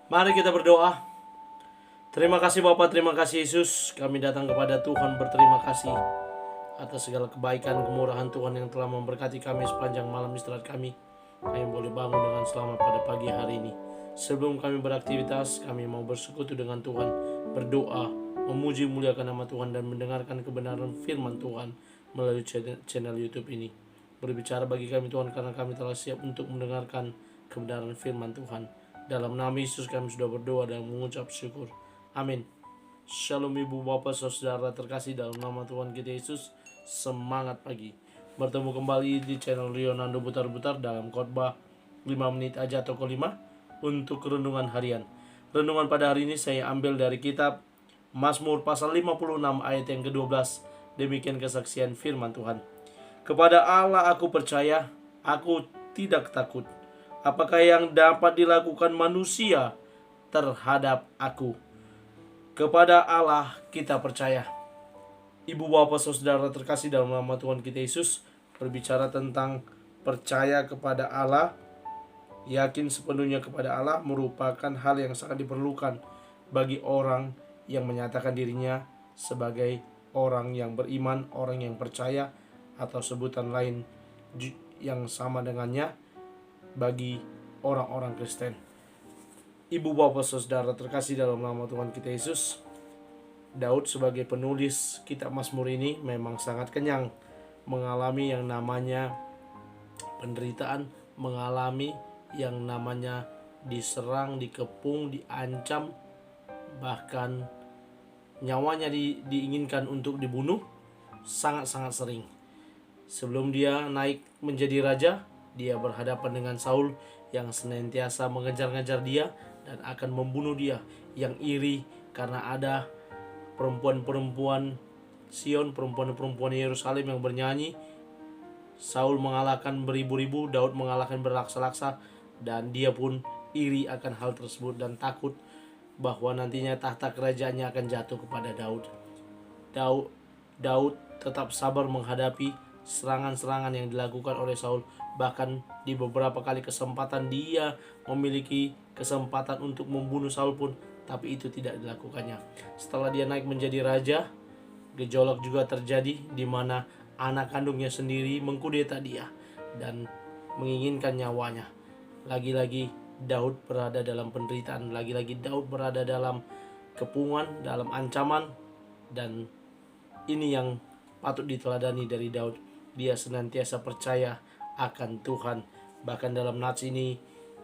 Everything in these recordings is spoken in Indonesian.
Mari kita berdoa. Terima kasih Bapa, terima kasih Yesus. Kami datang kepada Tuhan berterima kasih atas segala kebaikan, kemurahan Tuhan yang telah memberkati kami sepanjang malam istirahat kami. Kami boleh bangun dengan selamat pada pagi hari ini. Sebelum kami beraktivitas, kami mau bersekutu dengan Tuhan, berdoa, memuji muliakan nama Tuhan dan mendengarkan kebenaran firman Tuhan melalui channel YouTube ini. Berbicara bagi kami Tuhan, karena kami telah siap untuk mendengarkan kebenaran firman Tuhan. Dalam nama Yesus kami sudah berdoa dan mengucap syukur. Amin. Shalom ibu bapak saudara terkasih dalam nama Tuhan kita Yesus. Semangat pagi. Bertemu kembali di channel Rionando Butar-Butar dalam khotbah 5 menit aja atau kelima untuk renungan harian. Renungan pada hari ini saya ambil dari kitab Mazmur pasal 56 ayat yang ke-12. Demikian kesaksian firman Tuhan. Kepada Allah aku percaya, aku tidak takut. Apakah yang dapat dilakukan manusia terhadap aku? Kepada Allah kita percaya. Ibu bapak saudara terkasih dalam nama Tuhan kita Yesus, berbicara tentang percaya kepada Allah, yakin sepenuhnya kepada Allah merupakan hal yang sangat diperlukan bagi orang yang menyatakan dirinya sebagai orang yang beriman, orang yang percaya, atau sebutan lain yang sama dengannya bagi orang-orang Kristen. Ibu bapak saudara terkasih dalam nama Tuhan kita Yesus, Daud sebagai penulis kitab Mazmur ini memang sangat kenyang mengalami yang namanya penderitaan, mengalami yang namanya diserang, dikepung, diancam, bahkan nyawanya diinginkan untuk dibunuh sangat-sangat sering. Sebelum dia naik menjadi raja, dia berhadapan dengan Saul yang senantiasa mengejar-ngejar dia dan akan membunuh dia, yang iri karena ada perempuan-perempuan Sion, perempuan-perempuan Yerusalem yang bernyanyi. Saul mengalahkan beribu-ribu, Daud mengalahkan berlaksa-laksa, dan dia pun iri akan hal tersebut dan takut bahwa nantinya tahta kerajaannya akan jatuh kepada Daud. Daud tetap sabar menghadapi serangan-serangan yang dilakukan oleh Saul. Bahkan di beberapa kali kesempatan dia memiliki kesempatan untuk membunuh Saul pun, tapi itu tidak dilakukannya. Setelah dia naik menjadi raja, gejolak juga terjadi di mana anak kandungnya sendiri mengkudeta dia dan menginginkan nyawanya. Lagi-lagi Daud berada dalam penderitaan, lagi-lagi Daud berada dalam kepungan, dalam ancaman, dan ini yang patut diteladani dari Daud. Dia senantiasa percaya akan Tuhan. Bahkan dalam nats ini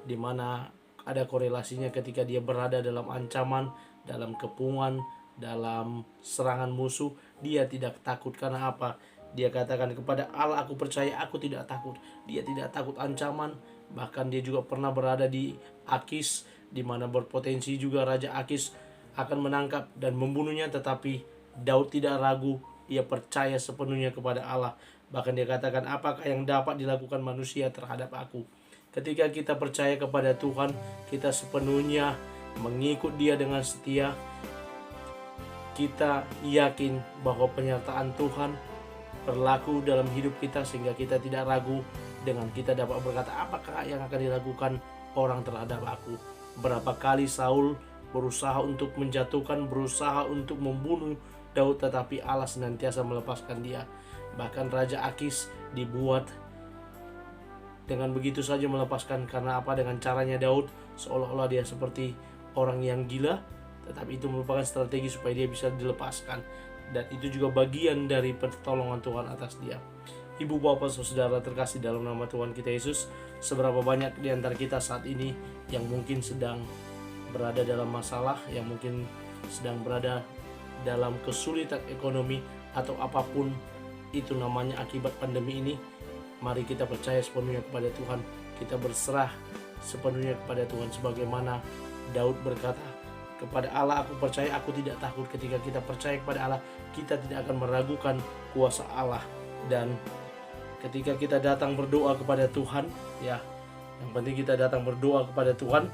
di mana ada korelasinya ketika dia berada dalam ancaman, dalam kepungan, dalam serangan musuh, dia tidak takut. Karena apa? Dia katakan kepada Allah aku percaya, aku tidak takut. Dia tidak takut ancaman. Bahkan dia juga pernah berada di Akis, di mana berpotensi juga Raja Akis akan menangkap dan membunuhnya, tetapi Daud tidak ragu. Dia percaya sepenuhnya kepada Allah. Bahkan dia katakan, apakah yang dapat dilakukan manusia terhadap aku? Ketika kita percaya kepada Tuhan, kita sepenuhnya mengikut dia dengan setia. Kita yakin bahwa penyertaan Tuhan berlaku dalam hidup kita, sehingga kita tidak ragu dengan kita dapat berkata, apakah yang akan dilakukan orang terhadap aku? Berapa kali Saul berusaha untuk menjatuhkan, berusaha untuk membunuh Daud, tetapi Allah senantiasa melepaskan dia. Bahkan Raja Akis dibuat dengan begitu saja melepaskan. Karena apa? Dengan caranya Daud seolah-olah dia seperti orang yang gila, tetapi itu merupakan strategi supaya dia bisa dilepaskan. Dan itu juga bagian dari pertolongan Tuhan atas dia. Ibu bapak saudara terkasih dalam nama Tuhan kita Yesus, seberapa banyak di antara kita saat ini yang mungkin sedang berada dalam masalah, yang mungkin sedang berada dalam kesulitan ekonomi atau apapun itu namanya akibat pandemi ini. Mari kita percaya sepenuhnya kepada Tuhan. Kita berserah sepenuhnya kepada Tuhan, sebagaimana Daud berkata, kepada Allah aku percaya, aku tidak takut. Ketika kita percaya kepada Allah, kita tidak akan meragukan kuasa Allah. Dan ketika kita datang berdoa kepada Tuhan, ya, yang penting kita datang berdoa kepada Tuhan.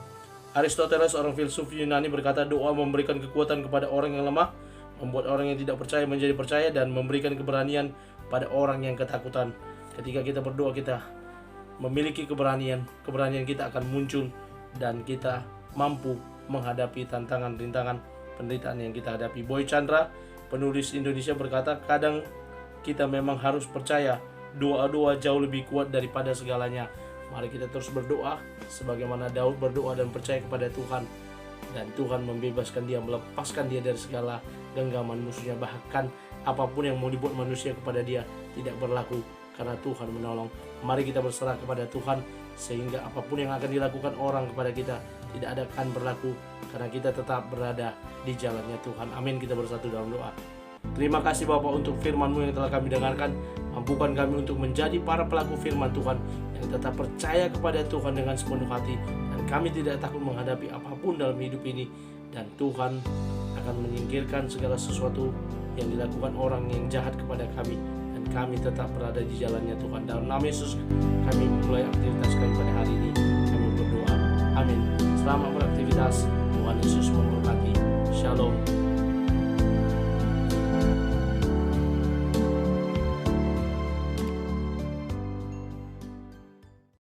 Aristoteles, seorang filsuf Yunani, berkata, doa memberikan kekuatan kepada orang yang lemah, membuat orang yang tidak percaya menjadi percaya, dan memberikan keberanian pada orang yang ketakutan. Ketika kita berdoa, kita memiliki keberanian kita akan muncul dan kita mampu menghadapi tantangan, rintangan, penderitaan yang kita hadapi. Boy Chandra, penulis Indonesia, berkata, kadang kita memang harus percaya doa-doa jauh lebih kuat daripada segalanya. Mari kita terus berdoa sebagaimana Daud berdoa dan percaya kepada Tuhan, dan Tuhan membebaskan dia, melepaskan dia dari segala genggaman musuhnya. Bahkan apapun yang mau dibuat manusia kepada dia tidak berlaku, karena Tuhan menolong. Mari kita berserah kepada Tuhan, sehingga apapun yang akan dilakukan orang kepada kita tidak akan berlaku, karena kita tetap berada di jalannya Tuhan. Amin. Kita bersatu dalam doa. Terima kasih Bapa untuk firman-Mu yang telah kami dengarkan. Mampukan kami untuk menjadi para pelaku firman Tuhan yang tetap percaya kepada Tuhan dengan sepenuh hati, dan kami tidak takut menghadapi apapun dalam hidup ini. Dan Tuhan akan menyingkirkan segala sesuatu yang dilakukan orang yang jahat kepada kami, dan kami tetap berada di jalannya Tuhan. Dalam nama Yesus kami mulai aktivitas kami pada hari ini.